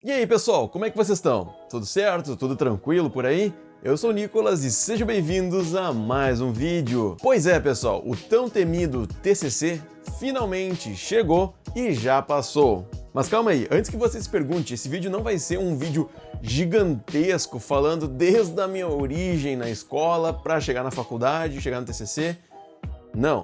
E aí pessoal, como é que vocês estão? Tudo certo? Tudo tranquilo por aí? Eu sou o Nicolas e sejam bem-vindos a mais um vídeo. Pois é pessoal, o tão temido TCC finalmente chegou e já passou. Mas calma aí, antes que você se pergunte, esse vídeo não vai ser um vídeo gigantesco falando desde a minha origem na escola para chegar na faculdade, chegar no TCC. Não.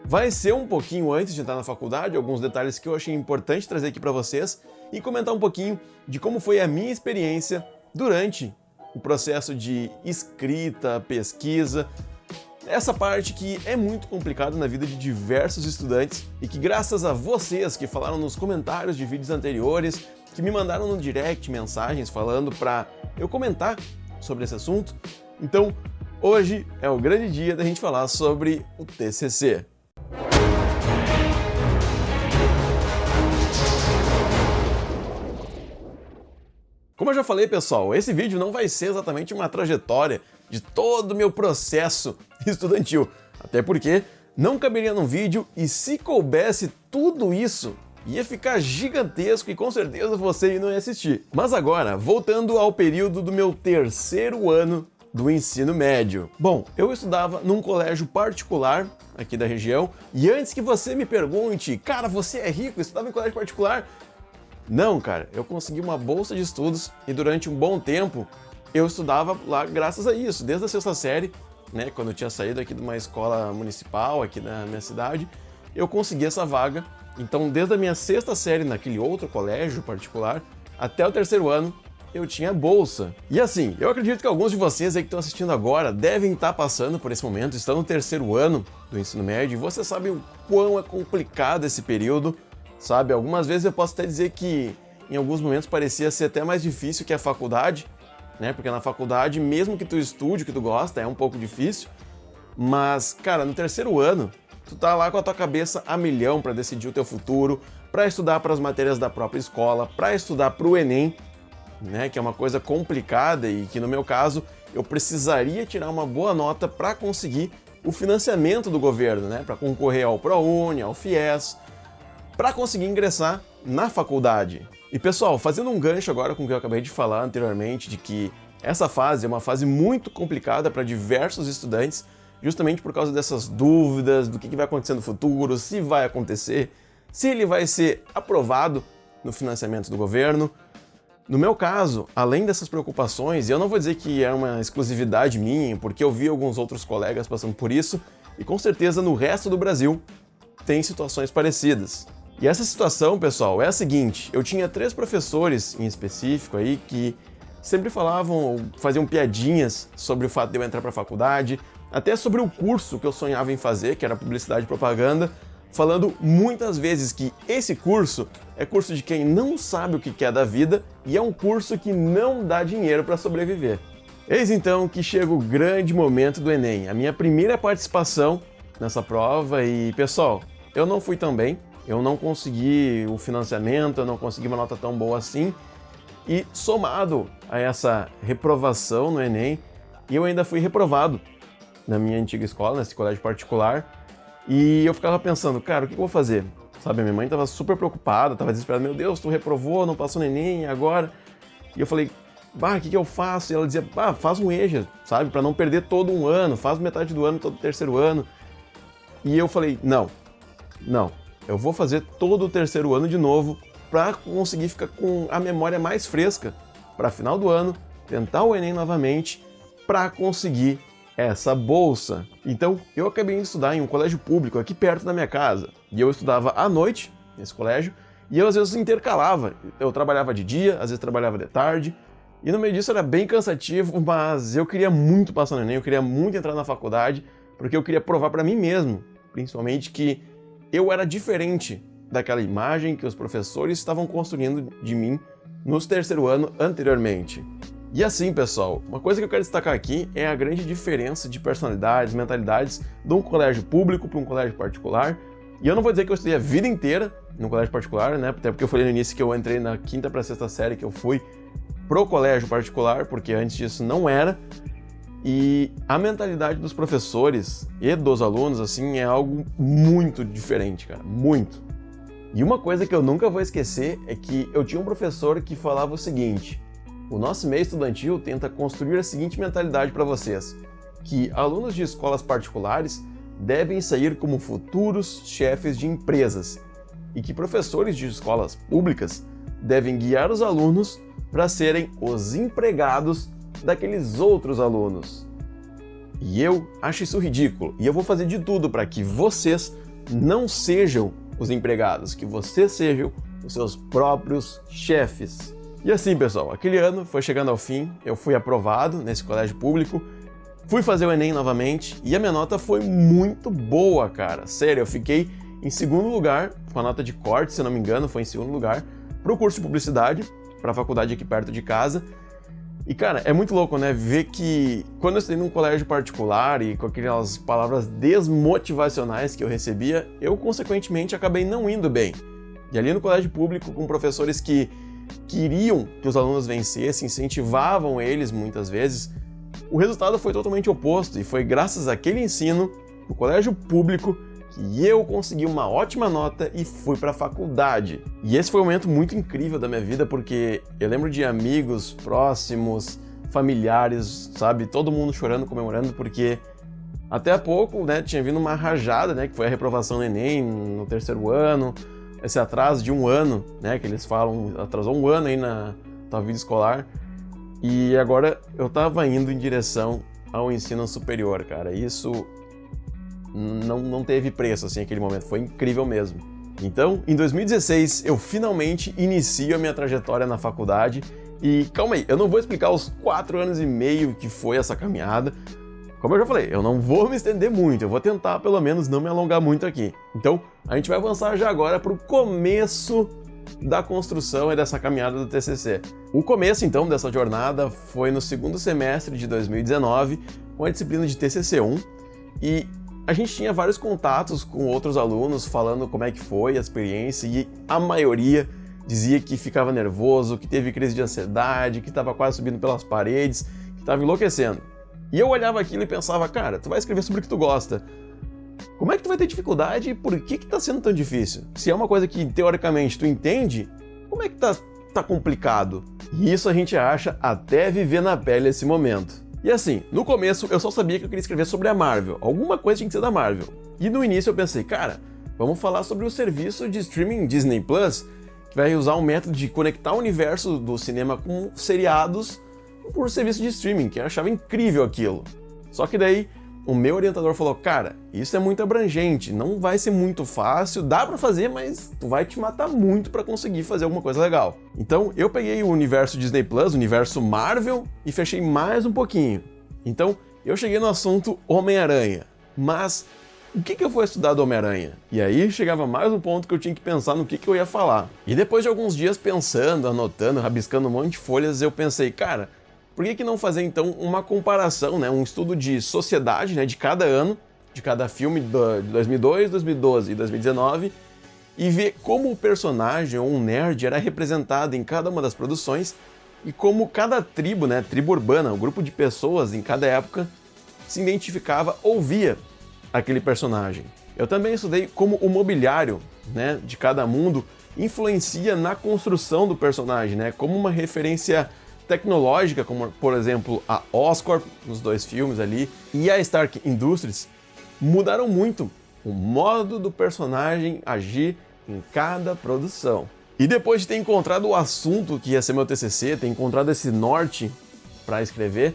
Vai ser um pouquinho antes de entrar na faculdade, alguns detalhes que eu achei importante trazer aqui para vocês e comentar um pouquinho de como foi a minha experiência durante o processo de escrita, pesquisa, essa parte que é muito complicada na vida de diversos estudantes e que graças a vocês que falaram nos comentários de vídeos anteriores, que me mandaram no direct mensagens falando para eu comentar sobre esse assunto, então hoje é o grande dia da gente falar sobre o TCC. Como eu já falei, pessoal, esse vídeo não vai ser exatamente uma trajetória de todo o meu processo estudantil, até porque não caberia num vídeo e se coubesse tudo isso, ia ficar gigantesco e com certeza você não ia assistir. Mas agora, voltando ao período do meu terceiro ano do ensino médio. Bom, eu estudava num colégio particular aqui da região e antes que você me pergunte, cara, você é rico, estudava em colégio particular? Não, cara, eu consegui uma bolsa de estudos e durante um bom tempo eu estudava lá graças a isso, desde a sexta série, né, quando eu tinha saído aqui de uma escola municipal aqui na minha cidade, eu consegui essa vaga. Então, desde a minha sexta série naquele outro colégio particular até o terceiro ano, eu tinha bolsa. E assim, eu acredito que alguns de vocês aí que estão assistindo agora devem estar passando por esse momento, estão no terceiro ano do ensino médio e você sabe o quão é complicado esse período. Sabe, algumas vezes eu posso até dizer que em alguns momentos parecia ser até mais difícil que a faculdade, né? Porque na faculdade, mesmo que tu estude o que tu gosta, é um pouco difícil. Mas, cara, no terceiro ano, tu tá lá com a tua cabeça a milhão para decidir o teu futuro, para estudar para as matérias da própria escola, para estudar para o Enem, né? Que é uma coisa complicada e que no meu caso eu precisaria tirar uma boa nota para conseguir o financiamento do governo, né? Para concorrer ao ProUni, ao FIES, para conseguir ingressar na faculdade. E pessoal, fazendo um gancho agora com o que eu acabei de falar anteriormente, de que essa fase é uma fase muito complicada para diversos estudantes, justamente por causa dessas dúvidas do que vai acontecer no futuro, se vai acontecer, se ele vai ser aprovado no financiamento do governo. No meu caso, além dessas preocupações, e eu não vou dizer que é uma exclusividade minha, porque eu vi alguns outros colegas passando por isso, e com certeza no resto do Brasil tem situações parecidas. E essa situação, pessoal, é a seguinte, eu tinha 3 professores em específico aí que sempre falavam, faziam piadinhas sobre o fato de eu entrar para a faculdade, até sobre o curso que eu sonhava em fazer, que era publicidade e propaganda, falando muitas vezes que esse curso é curso de quem não sabe o que quer da vida e é um curso que não dá dinheiro para sobreviver. Eis então que chega o grande momento do Enem, a minha primeira participação nessa prova e, pessoal, eu não fui tão bem. Eu não consegui o financiamento, eu não consegui uma nota tão boa assim. E somado a essa reprovação no Enem, eu ainda fui reprovado na minha antiga escola, nesse colégio particular. E eu ficava pensando, cara, o que eu vou fazer? Sabe, minha mãe estava super preocupada, estava desesperada. Meu Deus, tu reprovou, não passou no Enem, e agora? E eu falei, o que eu faço? E ela dizia, faz um EJA, sabe, para não perder todo um ano, faz metade do ano, todo o terceiro ano. E eu falei, não. Eu vou fazer todo o terceiro ano de novo para conseguir ficar com a memória mais fresca para final do ano, tentar o Enem novamente para conseguir essa bolsa. Então, eu acabei de estudar em um colégio público aqui perto da minha casa. E eu estudava à noite nesse colégio e eu às vezes intercalava. Eu trabalhava de dia, às vezes trabalhava de tarde. E no meio disso era bem cansativo, mas eu queria muito passar no Enem, eu queria muito entrar na faculdade, porque eu queria provar para mim mesmo, principalmente, que eu era diferente daquela imagem que os professores estavam construindo de mim nos terceiro ano anteriormente. E assim, pessoal, uma coisa que eu quero destacar aqui é a grande diferença de personalidades, mentalidades de um colégio público para um colégio particular. E eu não vou dizer que eu estudei a vida inteira no colégio particular, né? Até porque eu falei no início que eu entrei na 5ª para a 6ª série, que eu fui pro colégio particular, porque antes disso não era. E a mentalidade dos professores e dos alunos, assim, é algo muito diferente, cara, muito. E uma coisa que eu nunca vou esquecer é que eu tinha um professor que falava o seguinte: o nosso meio estudantil tenta construir a seguinte mentalidade para vocês, que alunos de escolas particulares devem sair como futuros chefes de empresas e que professores de escolas públicas devem guiar os alunos para serem os empregados daqueles outros alunos. E eu acho isso ridículo, e eu vou fazer de tudo para que vocês não sejam os empregados, que vocês sejam os seus próprios chefes. E assim, pessoal, aquele ano foi chegando ao fim, eu fui aprovado nesse colégio público, fui fazer o Enem novamente e a minha nota foi muito boa, cara. Sério, eu fiquei em segundo lugar, com a nota de corte, se não me engano, foi em segundo lugar, para o curso de publicidade, para a faculdade aqui perto de casa. E, cara, é muito louco, né? Ver que quando eu estudei num colégio particular e com aquelas palavras desmotivacionais que eu recebia, eu, consequentemente, acabei não indo bem. E ali no colégio público, com professores que queriam que os alunos vencessem, incentivavam eles muitas vezes, o resultado foi totalmente oposto. E foi graças àquele ensino, no colégio público, que eu consegui uma ótima nota e fui para a faculdade. E esse foi um momento muito incrível da minha vida, porque eu lembro de amigos próximos, familiares, sabe, todo mundo chorando, comemorando, porque até há pouco, né, tinha vindo uma rajada, né, que foi a reprovação no Enem no terceiro ano, esse atraso de um ano, né, que eles falam, atrasou um ano aí na tua vida escolar, e agora eu tava indo em direção ao ensino superior, cara. Isso não teve preço, assim, aquele momento. Foi incrível mesmo. Então, em 2016, eu finalmente inicio a minha trajetória na faculdade. E calma aí, eu não vou explicar os 4 anos e meio que foi essa caminhada. Como eu já falei, eu não vou me estender muito. Eu vou tentar, pelo menos, não me alongar muito aqui. Então, a gente vai avançar já agora para o começo da construção e dessa caminhada do TCC. O começo, então, dessa jornada foi no segundo semestre de 2019, com a disciplina de TCC1. E a gente tinha vários contatos com outros alunos falando como é que foi a experiência e a maioria dizia que ficava nervoso, que teve crise de ansiedade, que estava quase subindo pelas paredes, que estava enlouquecendo. E eu olhava aquilo e pensava, cara, tu vai escrever sobre o que tu gosta. Como é que tu vai ter dificuldade e por que tá sendo tão difícil? Se é uma coisa que teoricamente tu entende, como é que tá complicado? E isso a gente acha até viver na pele esse momento. E assim, no começo eu só sabia que eu queria escrever sobre a Marvel, alguma coisa tinha que ser da Marvel. E no início eu pensei, cara, vamos falar sobre o serviço de streaming Disney Plus, que vai usar um método de conectar o universo do cinema com seriados por serviço de streaming, que eu achava incrível aquilo. Só que daí o meu orientador falou, cara, isso é muito abrangente, não vai ser muito fácil, dá pra fazer, mas tu vai te matar muito pra conseguir fazer alguma coisa legal. Então eu peguei o universo Disney Plus, o universo Marvel, e fechei mais um pouquinho. Então eu cheguei no assunto Homem-Aranha, mas o que eu vou estudar do Homem-Aranha? E aí chegava mais um ponto que eu tinha que pensar no que eu ia falar. E depois de alguns dias pensando, anotando, rabiscando um monte de folhas, eu pensei, cara, por que não fazer então uma comparação, né, um estudo de sociedade, né, de cada ano, de cada filme de 2002, 2012 e 2019 e ver como o personagem ou um nerd era representado em cada uma das produções e como cada tribo, né, tribo urbana, um grupo de pessoas em cada época se identificava ou via aquele personagem. Eu também estudei como o mobiliário, né, de cada mundo influencia na construção do personagem, né, como uma referência tecnológica, como por exemplo a Oscorp nos 2 filmes ali e a Stark Industries, mudaram muito o modo do personagem agir em cada produção. E depois de ter encontrado o assunto que ia ser meu TCC, ter encontrado esse norte para escrever,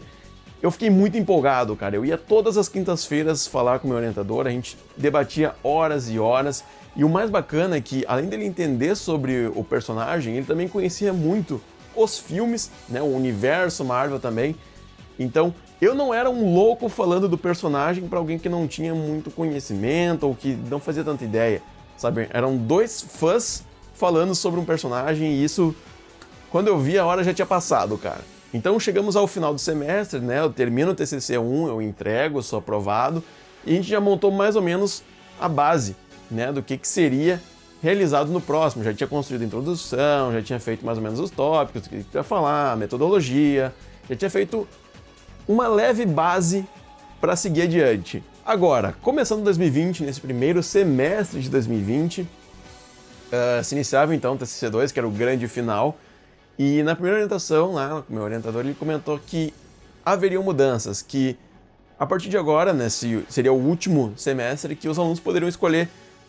eu fiquei muito empolgado, cara. Eu ia todas as quintas-feiras falar com o meu orientador, a gente debatia horas e horas, e o mais bacana é que, além dele entender sobre o personagem, ele também conhecia muito os filmes, né, o universo Marvel também. Então, eu não era um louco falando do personagem para alguém que não tinha muito conhecimento ou que não fazia tanta ideia, sabe? Eram 2 fãs falando sobre um personagem e isso, quando eu vi, a hora já tinha passado, cara. Então, chegamos ao final do semestre, né? Eu termino o TCC1, eu entrego, sou aprovado e a gente já montou mais ou menos a base, né, do que seria realizado no próximo. Já tinha construído a introdução, já tinha feito mais ou menos os tópicos, o que ia falar, a metodologia, já tinha feito uma leve base para seguir adiante. Agora, começando 2020, nesse primeiro semestre de 2020, se iniciava então o TCC2, que era o grande final, e na primeira orientação, lá, o meu orientador ele comentou que haveriam mudanças, que a partir de agora, né, seria o último semestre, que os alunos poderiam escolher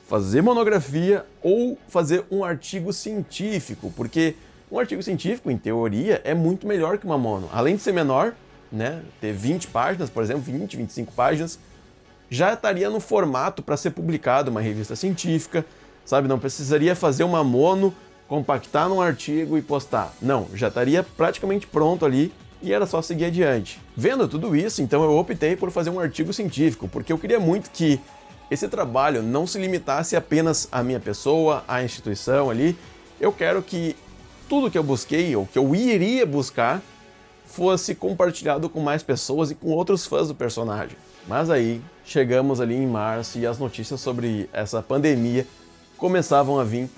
fazer monografia ou fazer um artigo científico, porque um artigo científico, em teoria, é muito melhor que uma mono. Além de ser menor, né, ter 20 páginas, por exemplo, 20, 25 páginas, já estaria no formato para ser publicado uma revista científica, sabe? Não precisaria fazer uma mono, compactar num artigo e postar. Não, já estaria praticamente pronto ali e era só seguir adiante. Vendo tudo isso, então eu optei por fazer um artigo científico, porque eu queria muito que esse trabalho não se limitasse apenas à minha pessoa, à instituição ali. Eu quero que tudo que eu busquei, ou que eu iria buscar, fosse compartilhado com mais pessoas e com outros fãs do personagem. Mas aí, chegamos ali em março e as notícias sobre essa pandemia começavam a vir.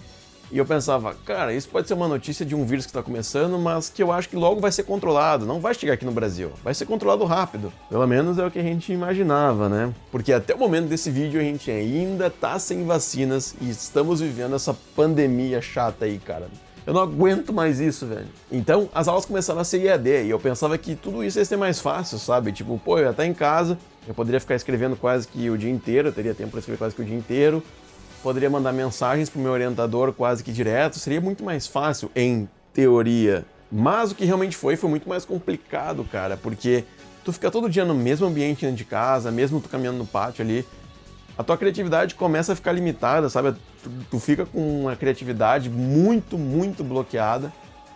E eu pensava, cara, isso pode ser uma notícia de um vírus que está começando, mas que eu acho que logo vai ser controlado, não vai chegar aqui no Brasil, vai ser controlado rápido. Pelo menos é o que a gente imaginava, né? Porque até o momento desse vídeo a gente ainda tá sem vacinas e estamos vivendo essa pandemia chata aí, cara. Eu não aguento mais isso, velho. Então, as aulas começaram a ser EAD e eu pensava que tudo isso ia ser mais fácil, sabe? Tipo, pô, eu ia estar em casa, eu poderia ficar escrevendo quase que o dia inteiro, eu teria tempo para escrever quase que o dia inteiro, poderia mandar mensagens pro meu orientador quase que direto, seria muito mais fácil, em teoria. Mas o que realmente foi muito mais complicado, cara, porque tu fica todo dia no mesmo ambiente dentro de casa, mesmo tu caminhando no pátio ali, a tua criatividade começa a ficar limitada, sabe? Tu fica com uma criatividade muito, muito bloqueada,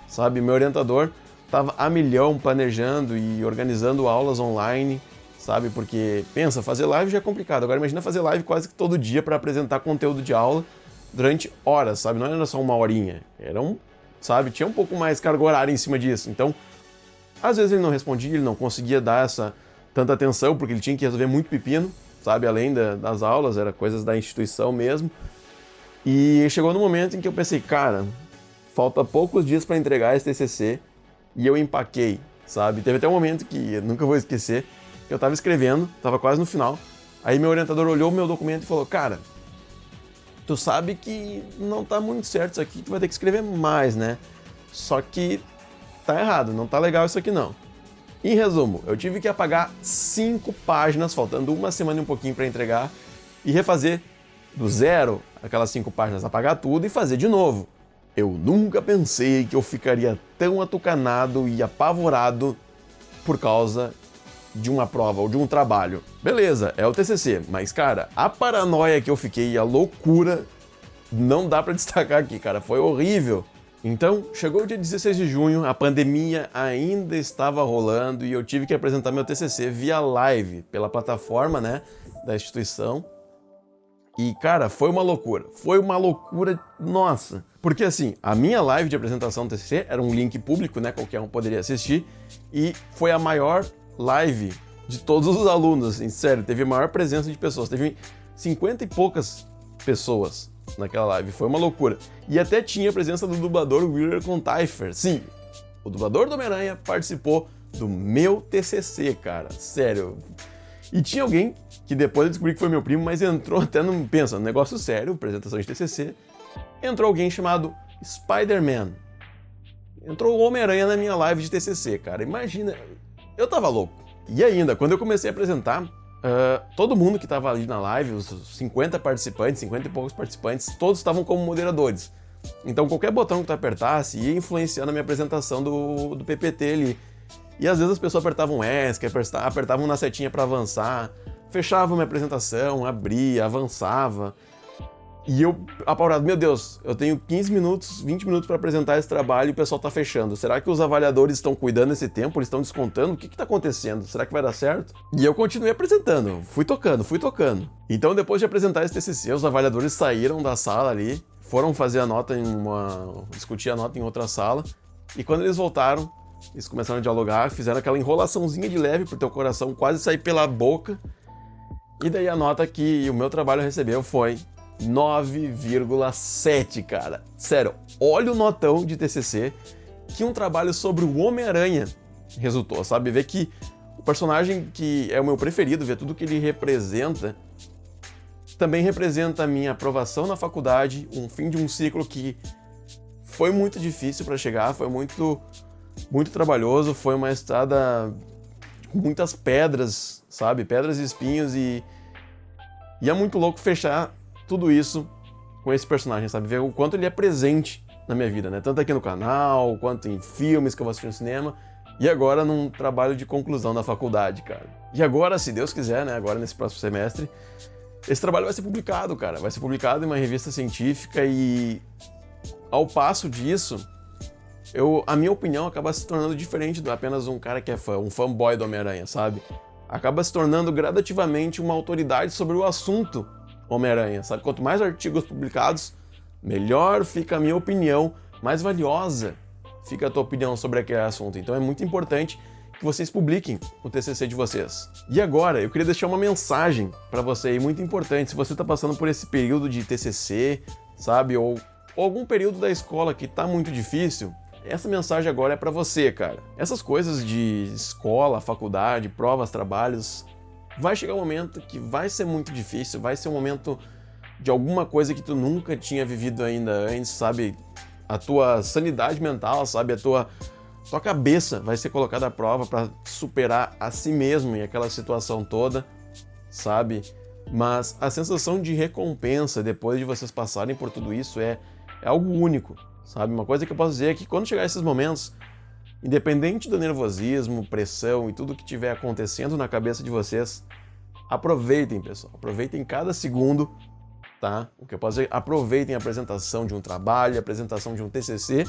sabe? Meu orientador tava a milhão planejando e organizando aulas online, sabe? Porque, pensa, fazer live já é complicado. Agora imagina fazer live quase que todo dia para apresentar conteúdo de aula durante horas, sabe? Não era só uma horinha. Sabe? Tinha um pouco mais carga horária em cima disso. Então, às vezes ele não respondia, ele não conseguia dar tanta atenção, porque ele tinha que resolver muito pepino, sabe? Além das aulas, era coisas da instituição mesmo. E chegou no momento em que eu pensei, cara, falta poucos dias para entregar esse TCC e eu empaquei, sabe? Teve até um momento que eu nunca vou esquecer, que eu tava escrevendo, tava quase no final, aí meu orientador olhou o meu documento e falou, cara, tu sabe que não tá muito certo isso aqui, tu vai ter que escrever mais, né? Só que tá errado, não tá legal isso aqui não. Em resumo, eu tive que apagar 5 páginas, faltando uma semana e um pouquinho para entregar, e refazer do zero aquelas 5 páginas, apagar tudo e fazer de novo. Eu nunca pensei que eu ficaria tão atucanado e apavorado por causa de uma prova ou de um trabalho. Beleza, é o TCC, mas cara, a paranoia que eu fiquei e a loucura não dá para destacar aqui, cara, foi horrível. Então, chegou o dia 16 de junho, a pandemia ainda estava rolando e eu tive que apresentar meu TCC via live, pela plataforma, né, da instituição. E, cara, foi uma loucura, nossa. Porque, assim, a minha live de apresentação do TCC era um link público, né, qualquer um poderia assistir, e foi a maior live de todos os alunos, assim, sério, teve a maior presença de pessoas, teve 50 e poucas pessoas naquela live, foi uma loucura. E até tinha a presença do dublador Willer Contaifer. Sim, o dublador do Homem-Aranha participou do meu TCC, cara, sério. E tinha alguém, que depois eu descobri que foi meu primo, mas entrou até no... Pensa, negócio sério, apresentação de TCC. Entrou alguém chamado Spider-Man. Entrou o Homem-Aranha na minha live de TCC, cara. Imagina, eu tava louco. E ainda, quando eu comecei a apresentar, todo mundo que tava ali na live, os 50 participantes, 50 e poucos participantes, todos estavam como moderadores. Então qualquer botão que tu apertasse ia influenciar na minha apresentação do PPT ali. E às vezes as pessoas apertavam ESC, apertavam na setinha para avançar, fechavam minha apresentação, abria, avançava. E eu, apavorado, meu Deus, eu tenho 15 minutos, 20 minutos para apresentar esse trabalho e o pessoal tá fechando. Será que os avaliadores estão cuidando desse tempo? Eles estão descontando? O que tá acontecendo? Será que vai dar certo? E eu continuei apresentando, fui tocando. Então depois de apresentar esse TCC, os avaliadores saíram da sala ali, foram fazer a nota discutir a nota em outra sala, e quando eles voltaram, eles começaram a dialogar, fizeram aquela enrolaçãozinha de leve pro teu coração quase sair pela boca, e daí a nota que o meu trabalho recebeu foi 9,7, cara. Sério, olha o notão de TCC que um trabalho sobre o Homem-Aranha resultou, sabe? Ver que o personagem que é o meu preferido, ver tudo que ele representa, também representa a minha aprovação na faculdade, um fim de um ciclo que foi muito difícil para chegar, foi muito trabalhoso, foi uma estrada com muitas pedras, sabe? Pedras e espinhos e é muito louco fechar tudo isso com esse personagem, sabe? Ver o quanto ele é presente na minha vida, né? Tanto aqui no canal, quanto em filmes que eu vou assistir no cinema e agora num trabalho de conclusão da faculdade, cara. E agora, se Deus quiser, né? Agora nesse próximo semestre, esse trabalho vai ser publicado, cara. Vai ser publicado em uma revista científica e ao passo disso, a minha opinião acaba se tornando diferente de apenas um cara que é fã, um fanboy do Homem-Aranha, sabe? Acaba se tornando gradativamente uma autoridade sobre o assunto Homem-Aranha, sabe? Quanto mais artigos publicados, melhor fica a minha opinião, mais valiosa fica a tua opinião sobre aquele assunto. Então é muito importante que vocês publiquem o TCC de vocês. E agora, eu queria deixar uma mensagem para você aí, muito importante. Se você está passando por esse período de TCC, sabe? Ou algum período da escola que tá muito difícil, essa mensagem agora é para você, cara. Essas coisas de escola, faculdade, provas, trabalhos, vai chegar um momento que vai ser muito difícil, vai ser um momento de alguma coisa que tu nunca tinha vivido ainda antes, sabe? A tua sanidade mental, sabe? A tua cabeça vai ser colocada à prova para superar a si mesmo em aquela situação toda, sabe? Mas a sensação de recompensa depois de vocês passarem por tudo isso é algo único, sabe? Uma coisa que eu posso dizer é que quando chegar esses momentos, independente do nervosismo, pressão e tudo que estiver acontecendo na cabeça de vocês, aproveitem, pessoal. Aproveitem cada segundo, tá? O que eu posso dizer, aproveitem a apresentação de um trabalho, a apresentação de um TCC,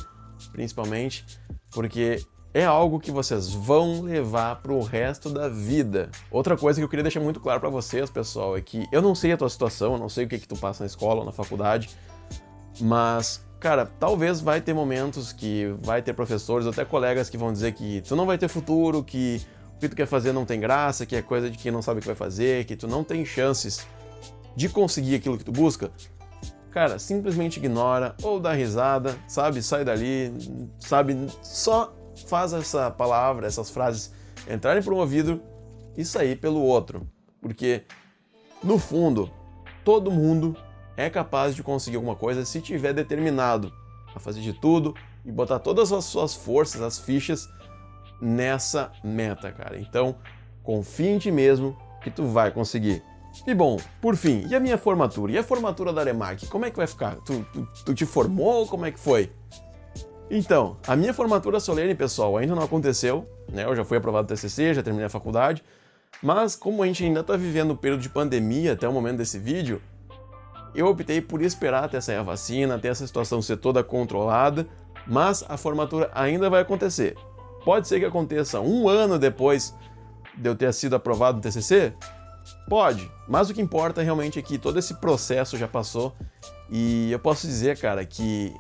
principalmente, porque é algo que vocês vão levar pro resto da vida. Outra coisa que eu queria deixar muito claro para vocês, pessoal, é que eu não sei a tua situação, eu não sei o que tu passa na escola ou na faculdade, mas, cara, talvez vai ter momentos que vai ter professores ou até colegas que vão dizer que tu não vai ter futuro, que o que tu quer fazer não tem graça, que é coisa de quem não sabe o que vai fazer, que tu não tem chances de conseguir aquilo que tu busca. Cara, simplesmente ignora ou dá risada, sabe? Sai dali, sabe? Só faz essa palavra, essas frases entrarem por um ouvido e sair pelo outro. Porque, no fundo, todo mundo é capaz de conseguir alguma coisa se tiver determinado a fazer de tudo e botar todas as suas forças, as fichas, nessa meta, cara. Então, confia em ti mesmo que tu vai conseguir. E bom, por fim, e a minha formatura? E a formatura da Aremac? Como é que vai ficar? Tu te formou? Como é que foi? Então, a minha formatura solene, pessoal, ainda não aconteceu, né? Eu já fui aprovado no TCC, já terminei a faculdade, mas como a gente ainda está vivendo um período de pandemia até o momento desse vídeo, eu optei por esperar até sair a vacina, até essa situação ser toda controlada, mas a formatura ainda vai acontecer. Pode ser que aconteça um ano depois de eu ter sido aprovado no TCC? Pode, mas o que importa realmente é que todo esse processo já passou e eu posso dizer, cara, que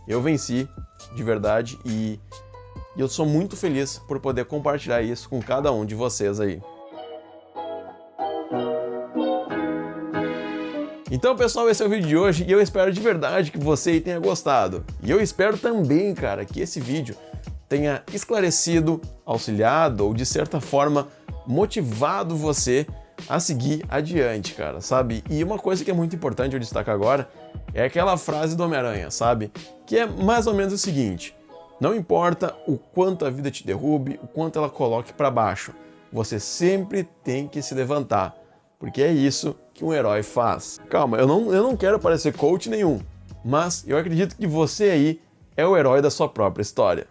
eu venci de verdade e eu sou muito feliz por poder compartilhar isso com cada um de vocês aí. Então, pessoal, esse é o vídeo de hoje e eu espero de verdade que você tenha gostado. E eu espero também, cara, que esse vídeo tenha esclarecido, auxiliado ou, de certa forma, motivado você a seguir adiante, cara, sabe? E uma coisa que é muito importante eu destacar agora é aquela frase do Homem-Aranha, sabe? Que é mais ou menos o seguinte: não importa o quanto a vida te derrube, o quanto ela coloque para baixo, você sempre tem que se levantar, porque é isso que um herói faz. Calma, eu não quero parecer coach nenhum, mas eu acredito que você aí é o herói da sua própria história.